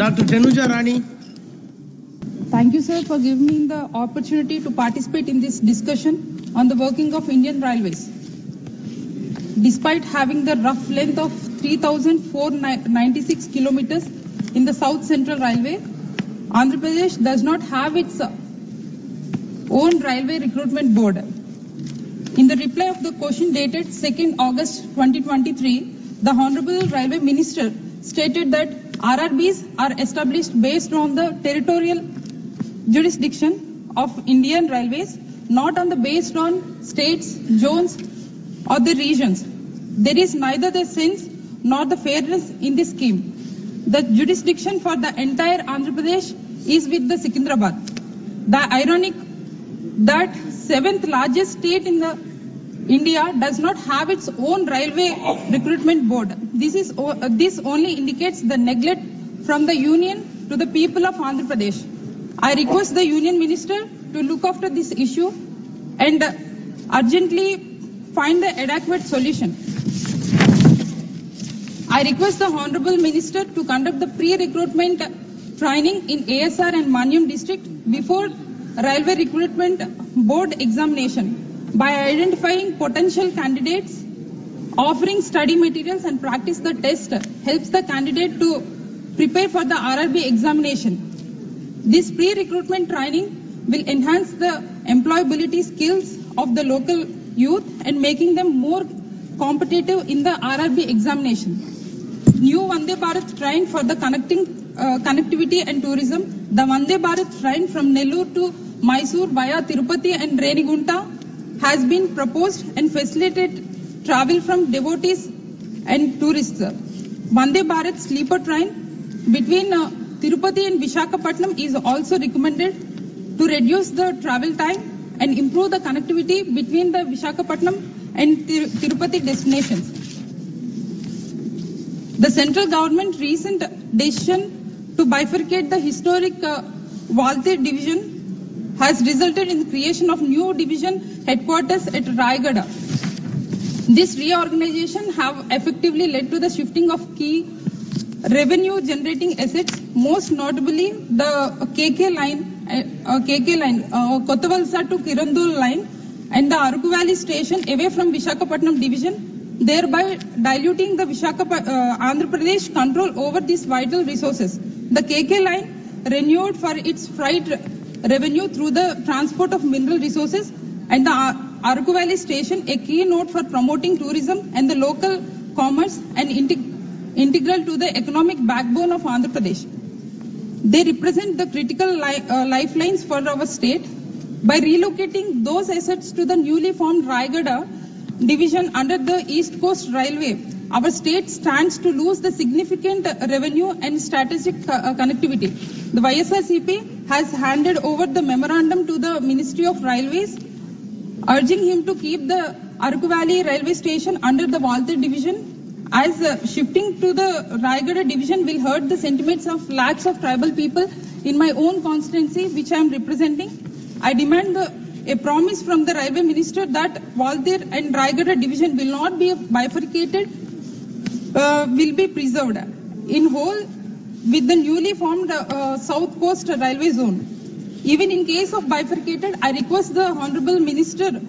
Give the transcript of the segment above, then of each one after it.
Dr. Tanuja Rani. Thank you, sir, for giving me the opportunity to participate in this discussion on the working of Indian Railways. Despite having the rough length of 3,496 kilometers in the South Central Railway, Andhra Pradesh does not have its own railway recruitment board. In the reply of the question dated 2nd August 2023, the Honorable Railway Minister stated that RRBs are established based on the territorial jurisdiction of Indian Railways, not on the based on states, zones or the regions. There is neither the sense nor the fairness in this scheme. The jurisdiction for the entire Andhra Pradesh is with the Secunderabad. The ironic that 7th largest state in the India does not have its own railway recruitment board. This only indicates the neglect from the union to the people of Andhra Pradesh. I request the Union Minister to look after this issue and urgently find the adequate solution. I request the Honorable Minister to conduct the pre-recruitment training in ASR and Manyam district before Railway Recruitment Board examination by identifying potential candidates, offering study materials and practice the test helps the candidate to prepare for the RRB examination. This pre-recruitment training will enhance the employability skills of the local youth and making them more competitive in the RRB examination. New Vande Bharat train for the connectivity and tourism. The Vande Bharat train from Nellore to Mysore via Tirupati and Renigunta has been proposed and facilitated travel from devotees and tourists. Vande Bharat sleeper train between Tirupati and Visakhapatnam is also recommended to reduce the travel time and improve the connectivity between the Visakhapatnam and Tirupati destinations. The central government recent decision to bifurcate the historic Valtir division has resulted in the creation of new division headquarters at Raigada. This reorganization have effectively led to the shifting of key revenue generating assets, most notably the KK line, Kottavalsa to Kirandul line and the Aruku Valley station away from Visakhapatnam division, thereby diluting the Andhra Pradesh control over these vital resources. The KK line renewed for its freight revenue through the transport of mineral resources and the Aruku Valley station a key note for promoting tourism and the local commerce and integral to the economic backbone of Andhra Pradesh. They represent the critical lifelines for our state. By relocating those assets to the newly formed Raigada division under the East Coast Railway, our state stands to lose the significant revenue and strategic connectivity. The YSRCP has handed over the memorandum to the Ministry of Railways, urging him to keep the Aruku Valley railway station under the Valtir division, as shifting to the Raigada division will hurt the sentiments of lakhs of tribal people in my own constituency, which I am representing. I demand a promise from the Railway Minister that Valtir and Raigada division will not be bifurcated, will be preserved in whole with the newly formed South Coast Railway Zone. Even in case of bifurcated, I request the Honorable Minister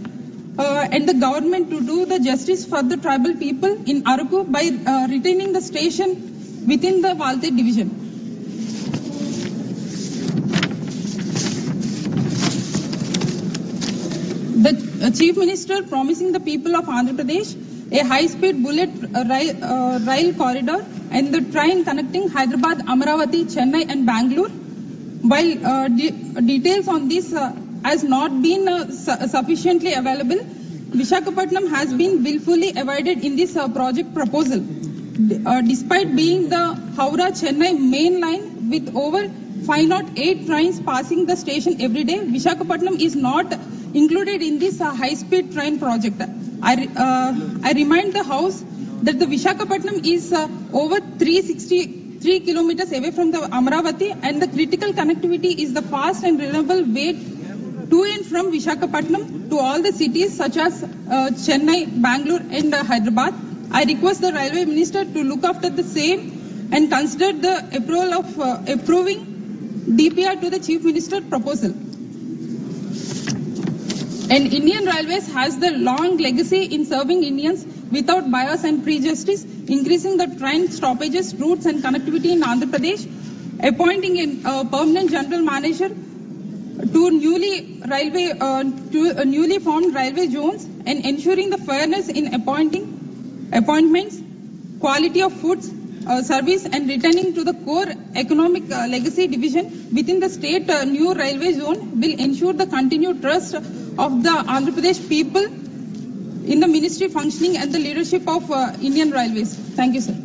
and the government to do the justice for the tribal people in Aruku by retaining the station within the Valtir division. The Chief Minister promising the people of Andhra Pradesh a high-speed bullet rail corridor and the train connecting Hyderabad, Amaravati, Chennai and Bangalore. While details on this has not been sufficiently available, Visakhapatnam has been willfully avoided in this project proposal. Despite being the Howrah-Chennai main line with over 508 trains passing the station every day, Visakhapatnam is not included in this high-speed train project. I remind the House that the Visakhapatnam is over 363 kilometers away from the Amaravati, and the critical connectivity is the fast and reliable way to and from Visakhapatnam to all the cities such as Chennai, Bangalore and Hyderabad. I request the Railway Minister to look after the same and considered the approval of approving DPR to the Chief Minister proposal. And Indian Railways has the long legacy in serving Indians without bias and prejudice, increasing the train stoppages, routes and connectivity in Andhra Pradesh, appointing a permanent general manager to newly formed railway zones, and ensuring the fairness in appointments, quality of foods, service, and returning to the core economic legacy division within the state new railway zone will ensure the continued trust of the Andhra Pradesh people in the ministry functioning and the leadership of Indian Railways. Thank you, sir.